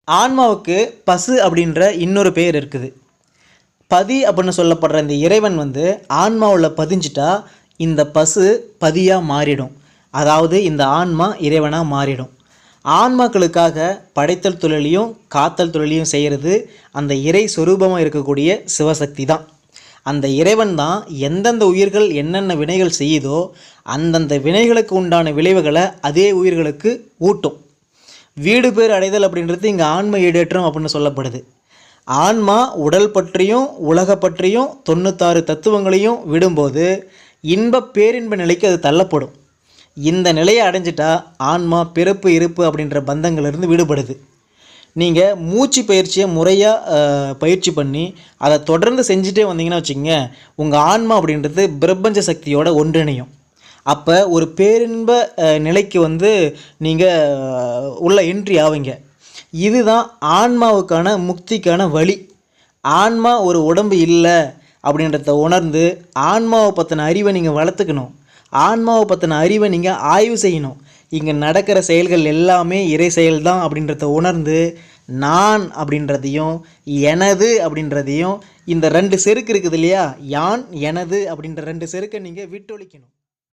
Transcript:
ஆன்மாவுக்கு பசு அப்படின்ற இன்னொரு பெயர் இருக்குது. பதி அப்படின்னு சொல்லப்படுற இந்த இறைவன் ஆன்மாவில் பதிஞ்சிட்டா இந்த பசு பதியாக மாறிடும். அதாவது இந்த ஆன்மா இறைவனாக மாறிடும். ஆன்மாக்களுக்காக படைத்தல் தொழிலையும் காத்தல் தொழிலையும் செய்கிறது அந்த இறை சொரூபமாக இருக்கக்கூடிய சிவசக்தி தான். அந்த இறைவன் தான் எந்தெந்த உயிர்கள் என்னென்ன வினைகள் செய்யுதோ அந்தந்த வினைகளுக்கு உண்டான விளைவுகளை அதே உயிர்களுக்கு ஊட்டும். வீடு பேர் அடைதல் அப்படின்றது இங்கே ஆன்ம ஈடேற்றம் அப்படின்னு சொல்லப்படுது. ஆன்மா உடல் பற்றியும் உலக பற்றியும் 96 தத்துவங்களையும் விடும்போது இன்ப பேரின்ப நிலைக்கு அது தள்ளப்படும். இந்த நிலையை அடைஞ்சிட்டா ஆன்மா பிறப்பு இருப்பு அப்படின்ற பந்தங்கள்லேருந்து விடுபடுது. நீங்கள் மூச்சு பயிற்சியை முறையாக பயிற்சி பண்ணி அதை தொடர்ந்து செஞ்சுட்டே வந்தீங்கன்னா வச்சுக்கோங்க, உங்கள் ஆன்மா அப்படின்றது பிரபஞ்ச சக்தியோட ஒன்றிணையும். அப்போ ஒரு பேரின்ப நிலைக்கு நீங்கள் உள்ள என்ட்ரி ஆவீங்க. இதுதான் ஆன்மாவுக்கான முக்திக்கான வழி. ஆன்மா ஒரு உடம்பு இல்லை அப்படின்றத உணர்ந்து ஆன்மாவை பற்றின அறிவை நீங்கள் வளர்த்துக்கணும். ஆன்மாவை பற்றின அறிவை நீங்கள் ஆய்வு செய்யணும். இங்கே நடக்கிற செயல்கள் எல்லாமே இறை செயல்தான் அப்படின்றத உணர்ந்து நான் அப்படின்றதையும் எனது அப்படின்றதையும் இந்த 2 செருக்கு இருக்குது இல்லையா, யான் எனது அப்படின்ற 2 செருக்கை நீங்கள் விட்டொழிக்கணும்.